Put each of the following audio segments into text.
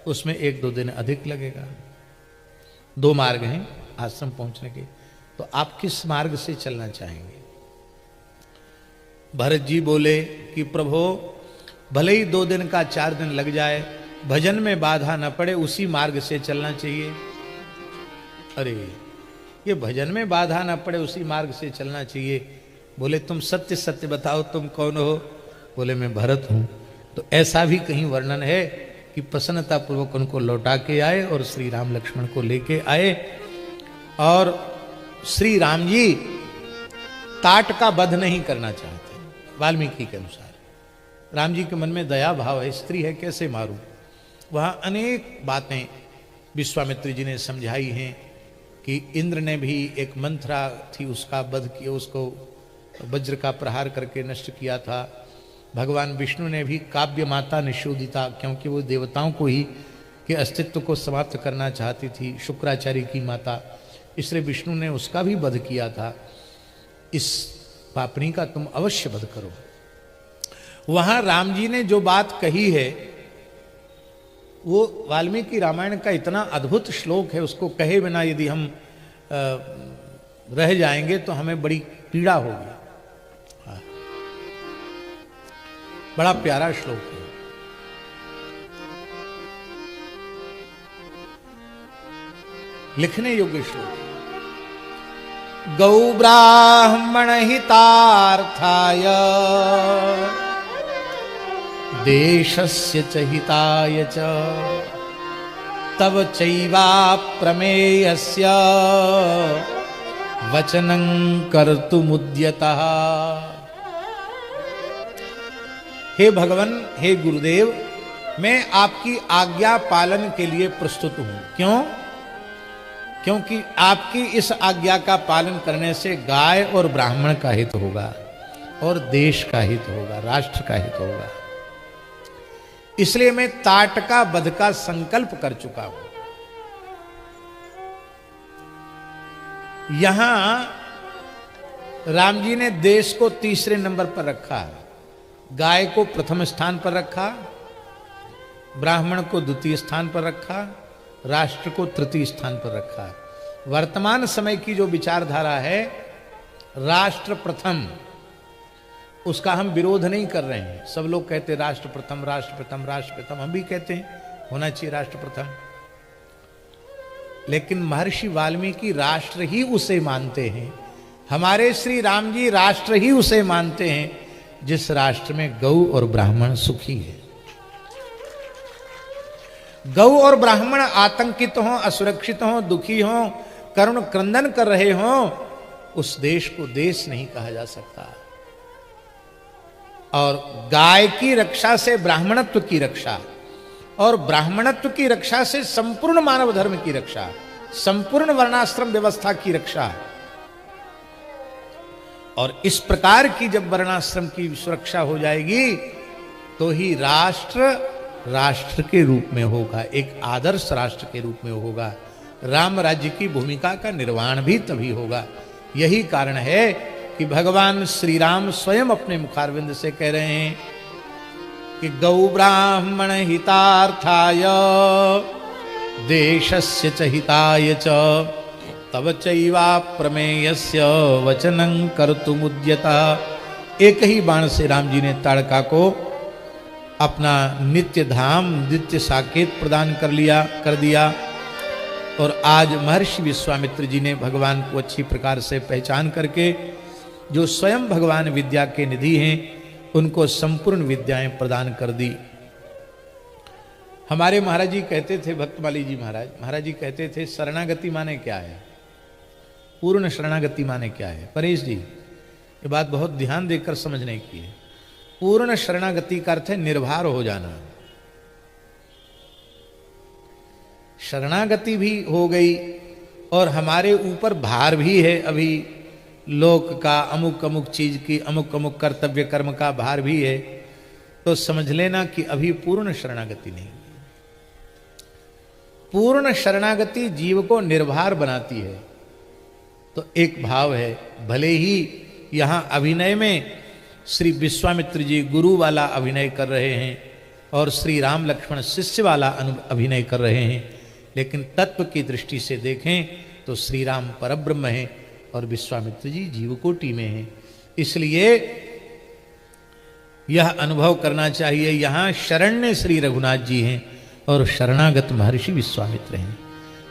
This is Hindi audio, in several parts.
उसमें 1-2 दिन अधिक लगेगा। 2 मार्ग हैं आश्रम पहुंचने के, तो आप किस मार्ग से चलना चाहेंगे? भरत जी बोले कि प्रभु भले ही 2 दिन का 4 दिन लग जाए, भजन में बाधा न पड़े, उसी मार्ग से चलना चाहिए। अरे ये भजन में बाधा न पड़े उसी मार्ग से चलना चाहिए। बोले तुम सत्य सत्य बताओ तुम कौन हो? बोले मैं भरत हूं। तो ऐसा भी कहीं वर्णन है कि प्रसन्नता पूर्वक उनको लौटा के आए और श्री राम लक्ष्मण को लेके आए, और श्री राम जी ताट का वध नहीं करना चाहते। वाल्मीकि के अनुसार राम जी के मन में दया भाव है, स्त्री है कैसे मारूं। वहां अनेक बातें विश्वामित्र जी ने समझाई हैं कि इंद्र ने भी एक मंथरा थी उसका वध किया, उसको वज्र का प्रहार करके नष्ट किया था। भगवान विष्णु ने भी काव्य माता निषोदिता, क्योंकि वो देवताओं को ही के अस्तित्व को समाप्त करना चाहती थी, शुक्राचार्य की माता, इसलिए विष्णु ने उसका भी वध किया था। इस पापनी का तुम अवश्य वध करो। वहां राम जी ने जो बात कही है वो वाल्मीकि रामायण का इतना अद्भुत श्लोक है, उसको कहे बिना यदि हम रह जाएंगे तो हमें बड़ी पीड़ा होगी। बड़ा प्यारा श्लोक है। लिखने योग्य श्लोक है। गौ ब्राह्मण हितार्थाय देशस्य च हिताय च तव चैवा प्रमेयस्य वचनं कर्तुमुद्यतः। हे भगवान, हे गुरुदेव, मैं आपकी आज्ञा पालन के लिए प्रस्तुत हूं। क्यों? क्योंकि आपकी इस आज्ञा का पालन करने से गाय और ब्राह्मण का हित होगा, और देश का हित होगा, राष्ट्र का हित होगा। इसलिए मैं ताटका वध का संकल्प कर चुका हूं। यहां राम जी ने देश को तीसरे नंबर पर रखा है, गाय को प्रथम स्थान पर रखा, ब्राह्मण को द्वितीय स्थान पर रखा, राष्ट्र को तृतीय स्थान पर रखा। वर्तमान समय की जो विचारधारा है राष्ट्र प्रथम, उसका हम विरोध नहीं कर रहे हैं। सब लोग कहते राष्ट्र प्रथम, राष्ट्र प्रथम, राष्ट्र प्रथम, हम भी कहते हैं होना चाहिए राष्ट्र प्रथम। लेकिन महर्षि वाल्मीकि राष्ट्र ही उसे मानते हैं, हमारे श्री राम जी राष्ट्र ही उसे मानते हैं जिस राष्ट्र में गौ और ब्राह्मण सुखी है। गौ और ब्राह्मण आतंकित हों, असुरक्षित हों, दुखी हों, करुण क्रंदन कर रहे हों, उस देश को देश नहीं कहा जा सकता। और गाय की रक्षा से ब्राह्मणत्व की रक्षा, और ब्राह्मणत्व की रक्षा से संपूर्ण मानव धर्म की रक्षा, संपूर्ण वर्णाश्रम व्यवस्था की रक्षा। और इस प्रकार की जब वर्णाश्रम की सुरक्षा हो जाएगी तो ही राष्ट्र राष्ट्र के रूप में होगा, एक आदर्श राष्ट्र के रूप में होगा। राम राज्य की भूमिका का निर्वाण भी तभी होगा। यही कारण है कि भगवान श्री राम स्वयं अपने मुखारविंद से कह रहे हैं कि गौ ब्राह्मण हितार्थाय देशस्य च हिताय च तव चैवा प्रमेयस्य वचनं कर्तुमुद्यतः। एक ही बाण से राम जी ने ताड़का को अपना नित्य धाम, नित्य साकेत प्रदान कर दिया। और आज महर्षि विश्वामित्र जी ने भगवान को अच्छी प्रकार से पहचान करके, जो स्वयं भगवान विद्या के निधि हैं, उनको संपूर्ण विद्याएं प्रदान कर दी। हमारे महाराज जी कहते थे, भक्तमाली जी महाराज जी कहते थे, शरणागति माने क्या है, पूर्ण शरणागति माने क्या है। परेश जी, ये बात बहुत ध्यान देकर समझने की है। पूर्ण शरणागति का अर्थ है निर्भर हो जाना। शरणागति भी हो गई और हमारे ऊपर भार भी है, अभी लोक का अमुक अमुक चीज की, अमुक अमुक कर्तव्य कर्म का भार भी है, तो समझ लेना कि अभी पूर्ण शरणागति नहीं। पूर्ण शरणागति जीव को निर्भर बनाती है। तो एक भाव है, भले ही यहां अभिनय में श्री विश्वामित्र जी गुरु वाला अभिनय कर रहे हैं, और श्री राम लक्ष्मण शिष्य वाला अभिनय कर रहे हैं, लेकिन तत्व की दृष्टि से देखें तो श्री राम परब्रह्म हैं और विश्वामित्र जी जीवकोटि में हैं। इसलिए यह अनुभव करना चाहिए। यहाँ शरण्य श्री रघुनाथ जी हैं और शरणागत महर्षि विश्वामित्र हैं।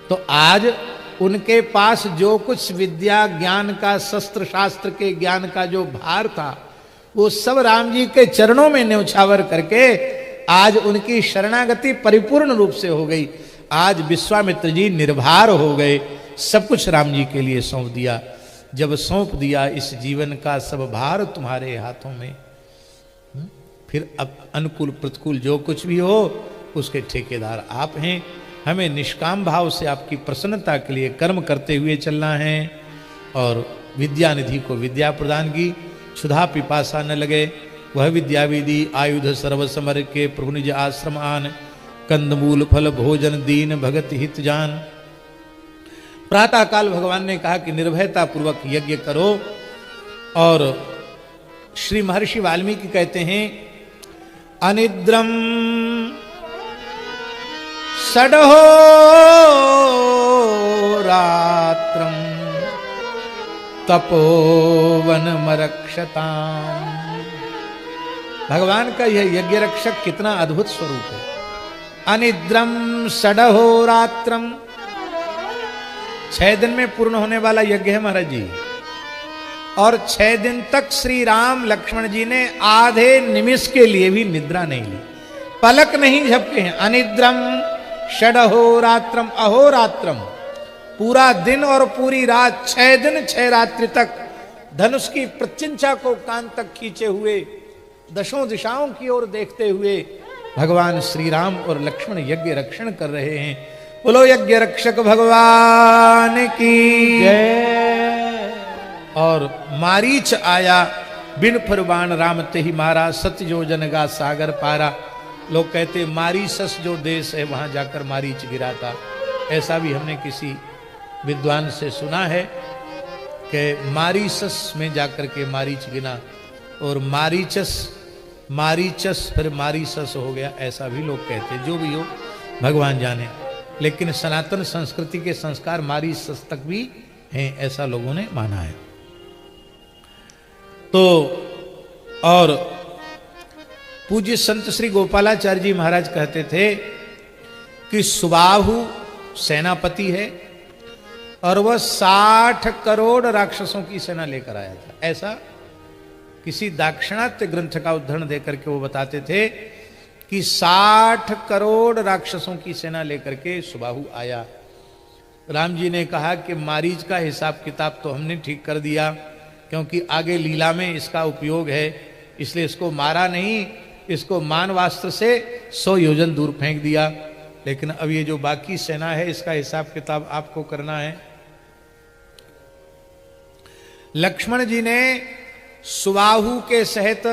तो आज उनके पास जो कुछ विद्या ज्ञान का, शस्त्र शास्त्र के ज्ञान का जो भार था, वो सब राम जी के चरणों में न्यौछावर करके आज उनकी शरणागति परिपूर्ण रूप से हो गई। आज विश्वामित्र जी निर्भर हो गए, सब कुछ राम जी के लिए सौंप दिया। जब सौंप दिया, इस जीवन का सब भार तुम्हारे हाथों में, फिर अब अनुकूल प्रतिकूल जो कुछ भी हो उसके ठेकेदार आप हैं। हमें निष्काम भाव से आपकी प्रसन्नता के लिए कर्म करते हुए चलना है और विद्या निधि को विद्या प्रदान की, क्षुधा पिपासा न लगे, वह विद्या विधि आयुध सर्व समर के प्रभु निज आश्रम आन, कंदमूल फल भोजन दीन भगत हित जान। प्रातः काल भगवान ने कहा कि निर्भयता पूर्वक यज्ञ करो। और श्री महर्षि वाल्मीकि कहते हैं, अनिद्रम षडहो रात्रम तपोवन मरक्षताम। भगवान का यह यज्ञ रक्षक कितना अद्भुत स्वरूप है। अनिद्रम षडहो रात्रम, 6 दिन में पूर्ण होने वाला यज्ञ है महाराज जी, और 6 दिन तक श्री राम लक्ष्मण जी ने आधे निमिष के लिए भी निद्रा नहीं ली, पलक नहीं झपके हैं। अनिद्रम षडहोरात्रम अहोरात्रम, पूरा दिन और पूरी रात, 6 दिन 6 रात्रि तक धनुष की प्रत्यंचा को कान तक खींचे हुए, दशों दिशाओं की ओर देखते हुए भगवान श्री राम और लक्ष्मण यज्ञ रक्षण कर रहे हैं। बोलो यज्ञ रक्षक भगवान की जय। और मारीच आया बिन फुरबान राम ते ही मारा, सत्य जो जनगा सागर पारा। लोग कहते मारीसस जो देश है वहां जाकर मारीच गिरा था, ऐसा भी हमने किसी विद्वान से सुना है कि मारीसस में जाकर के मारीच गिना, और मारीचस फिर मारीसस हो गया, ऐसा भी लोग कहते। जो भी हो भगवान जाने, लेकिन सनातन संस्कृति के संस्कार मारीसस तक भी हैं, ऐसा लोगों ने माना है। तो और पूज्य संत श्री गोपालाचार्य जी महाराज कहते थे कि सुबाहु सेनापति है और वह 60 करोड़ राक्षसों की सेना लेकर आया था। ऐसा किसी दाक्षिणात्य ग्रंथ का उद्धरण देकर के वो बताते थे कि 60 करोड़ राक्षसों की सेना लेकर के सुबाहु आया। राम जी ने कहा कि मारीच का हिसाब किताब तो हमने ठीक कर दिया, क्योंकि आगे लीला में इसका उपयोग है, इसलिए इसको मारा नहीं, इसको मानवास्त्र से 100 योजन दूर फेंक दिया। लेकिन अब ये जो बाकी सेना है इसका हिसाब किताब आपको करना है। लक्ष्मण जी ने सुबाहु के सहित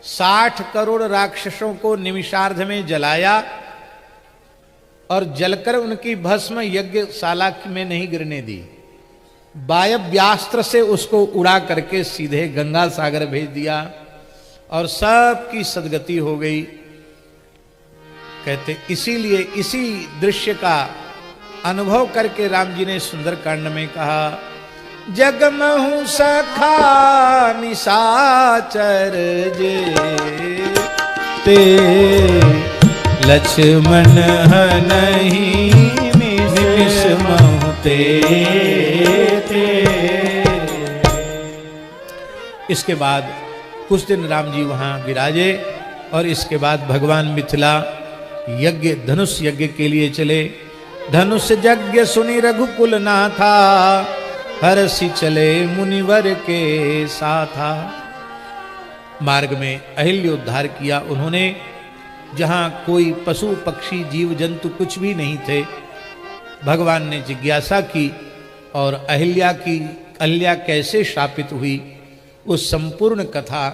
60 करोड़ राक्षसों को निमिषार्ध में जलाया और जलकर उनकी भस्म यज्ञशाला में नहीं गिरने दी, वायव्यास्त्र से उसको उड़ा करके सीधे गंगा सागर भेज दिया और सबकी सदगति हो गई। कहते इसीलिए इसी दृश्य का अनुभव करके राम जी ने सुंदरकांड में कहा, जगमहु सखा निशाचर जे ते लक्ष्मण नहीं निमिष महु ते। इसके बाद कुछ दिन राम जी वहां विराजे और इसके बाद भगवान मिथिला यज्ञ धनुष यज्ञ के लिए चले। धनुष यज्ञ सुनि रघुकुल नाथा, हरसि चले मुनिवर के साथा। मार्ग में अहिल्योद्धार किया उन्होंने, जहां कोई पशु पक्षी जीव जंतु कुछ भी नहीं थे। भगवान ने जिज्ञासा की और अहिल्या कैसे शापित हुई, उस संपूर्ण कथा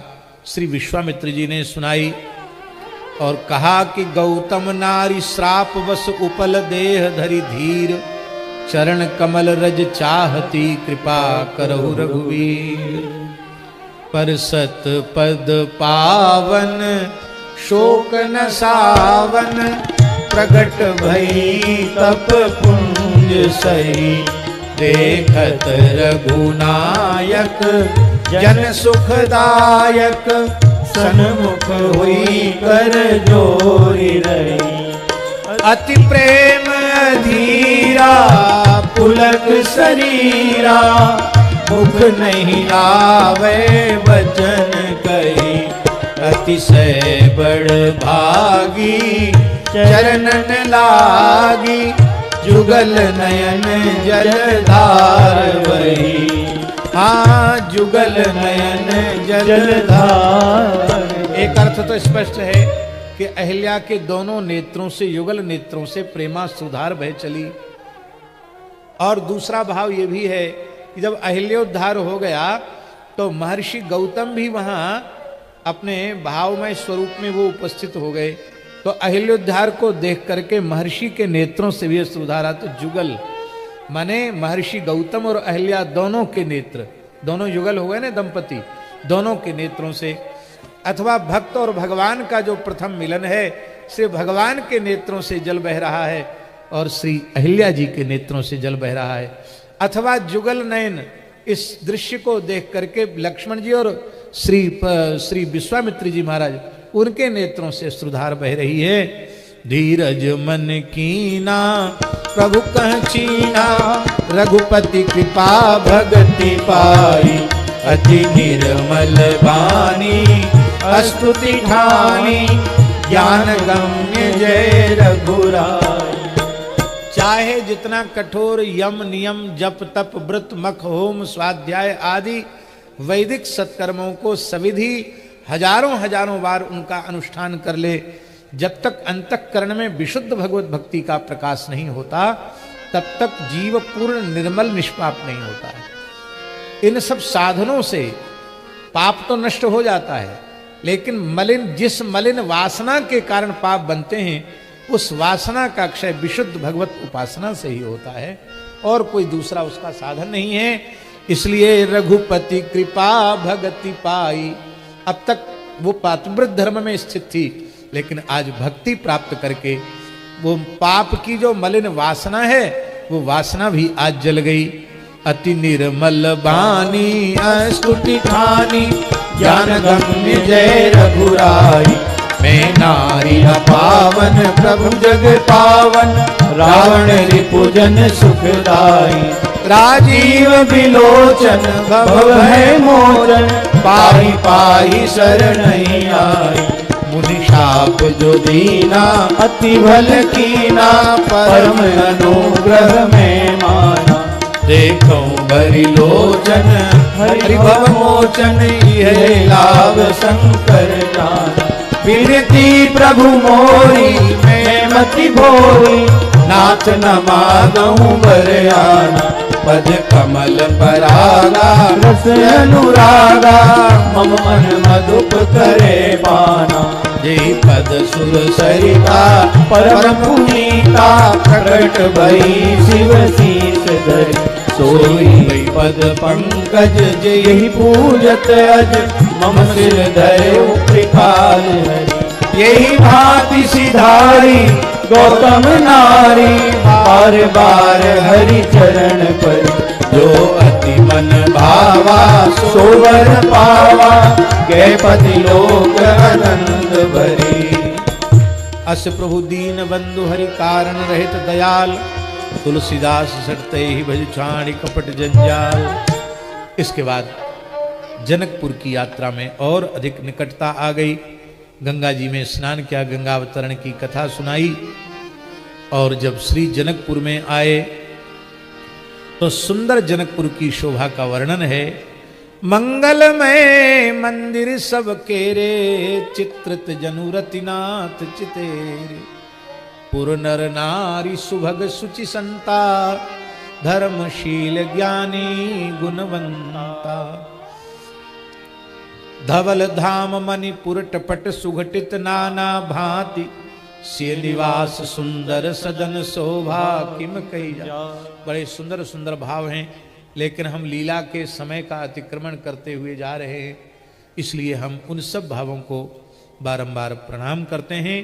श्री विश्वामित्र जी ने सुनाई और कहा कि गौतम नारी श्राप वश उपल देह धरि धीर, चरण कमल रज चाहती कृपा करहु रघुवीर। पर सत पद पावन शोक न सावन प्रगट भई तप पुंज सही देखत रघुनायक जन सुखदायक सन्मुख हुई कर जोरी रही अति प्रेम अधीरा पुलक शरीरा मुख नहीं आवे वचन कही अतिशय बड़ भागी चरणन लागी जुगल नयन जलधार वही हाँ जुगल नयन जलधार। एक अर्थ तो स्पष्ट है कि अहिल्या के दोनों नेत्रों से युगल नेत्रों से प्रेमा सुधार बह चली। और दूसरा भाव ये भी है कि जब अहिल्योद्धार हो गया तो महर्षि गौतम भी वहां अपने भावमय स्वरूप में वो उपस्थित हो गए। तो अहिल्योद्धार को देख करके महर्षि के नेत्रों से भी सुधारा। तो जुगल माने महर्षि गौतम और अहिल्या दोनों के नेत्र, दोनों युगल हो गए ना दंपति, दोनों के नेत्रों से, अथवा भक्त और भगवान का जो प्रथम मिलन है श्री भगवान के नेत्रों से जल बह रहा है और श्री अहिल्या जी के नेत्रों से जल बह रहा है। अथवा जुगल नयन, इस दृश्य को देख करके लक्ष्मण जी और श्री विश्वामित्र जी महाराज उनके नेत्रों से श्रुधार बह रही है। धीरज मन कीना प्रभु कह चीना रघुपति कृपा भगति पाई अति निर्मल वाणी स्तुति ठानी ज्ञान गम्य जय रघुराई। चाहे जितना कठोर यम नियम जप तप व्रत मख होम स्वाध्याय आदि वैदिक सत्कर्मों को सविधि हजारों हजारों बार उनका अनुष्ठान कर ले, जब तक अंतःकरण में विशुद्ध भगवत भक्ति का प्रकाश नहीं होता तब तक जीव पूर्ण निर्मल निष्पाप नहीं होता है। इन सब साधनों से पाप तो नष्ट हो जाता है, लेकिन जिस मलिन वासना के कारण पाप बनते हैं उस वासना का क्षय विशुद्ध भगवत उपासना से ही होता है और कोई दूसरा उसका साधन नहीं है। इसलिए रघुपति कृपा भगति पाई। अब तक वो पातिव्रत धर्म में स्थित थी, लेकिन आज भक्ति प्राप्त करके वो पाप की जो मलिन वासना है वो वासना भी आज जल गई। अति निर्मल वाणी स्तुति ठानी ज्ञान गम्य जय रघुराई मैं नारी पावन प्रभु जग पावन रावण रिपुजन सुखदाई राजीव विलोचन भव है मोचन पाहि पाहि शरण आई मुनि शाप जो दीना अति भल कीना परम अनुग्रह में माना देखो भरी लोचन हरि भव मोचन यह लाभ शंकर जाना विनती प्रभु मोरी मैं मति भोरी नाथ न मागऊं बर आना पद कमल परागा रस अनुरागा मम मन मधुप करे पाना जय पद सुर सरिता परम पुनीता प्रकट भई शिव शीस धरि सोई पद पंकज जय पूजत अज मम सिर धरे कृपाल हरि यही भांति सिधारी गौतम नारी बार बार हरि चरण पर जो अति मन भावा सोवर पावा गए पति लोक आनंद भरी। अस प्रभु दीन बंधु हरि कारण रहित दयाल तुलसीदास सटते ही भज छाणी कपट जंजाल। इसके बाद जनकपुर की यात्रा में और अधिक निकटता आ गई। गंगा जी में स्नान किया, गंगावतरण की कथा सुनाई और जब श्री जनकपुर में आए तो सुंदर जनकपुर की शोभा का वर्णन है। मंगलमय मंदिर सब केरे चित्रित जनुरतिनाथ चितेरे पुर नर नारी सुभग सुचि संता धर्मशील ज्ञानी गुणवंता धवल धाम मणिपुर टपट सुघटित नाना भांति से निवास सुंदर सदन शोभा किम कही जा। बड़े सुंदर सुंदर भाव हैं, लेकिन हम लीला के समय का अतिक्रमण करते हुए जा रहे हैं, इसलिए हम उन सब भावों को बारंबार प्रणाम करते हैं।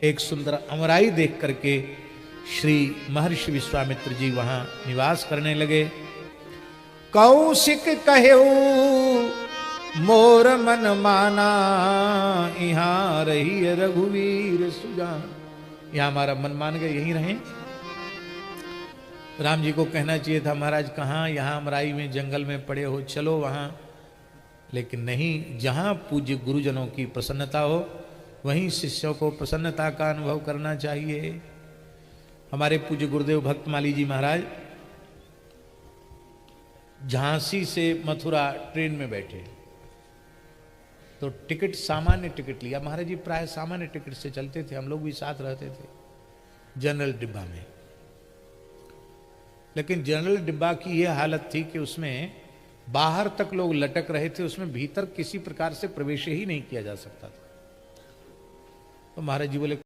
एक सुंदर अमराई देख करके श्री महर्षि विश्वामित्र जी वहां निवास करने लगे। कौशिक कहेऊ मोर मन माना, यहाँ रही रघुवीर सुजान। यहाँ हमारा मन मान गए, यहीं रहे। राम जी को कहना चाहिए था महाराज कहाँ, यहाँ अमराई में जंगल में पड़े हो, चलो वहाँ, लेकिन नहीं, जहाँ पूज्य गुरुजनों की प्रसन्नता हो वहीं शिष्यों को प्रसन्नता का अनुभव करना चाहिए। हमारे पूज्य गुरुदेव भक्तमाली जी महाराज झांसी से मथुरा ट्रेन में बैठे, तो टिकट सामान्य टिकट लिया। महाराज जी प्राय सामान्य टिकट से चलते थे, हम लोग भी साथ रहते थे जनरल डिब्बा में। लेकिन जनरल डिब्बा की यह हालत थी कि उसमें बाहर तक लोग लटक रहे थे, उसमें भीतर किसी प्रकार से प्रवेश ही नहीं किया जा सकता था। तो महाराज जी बोले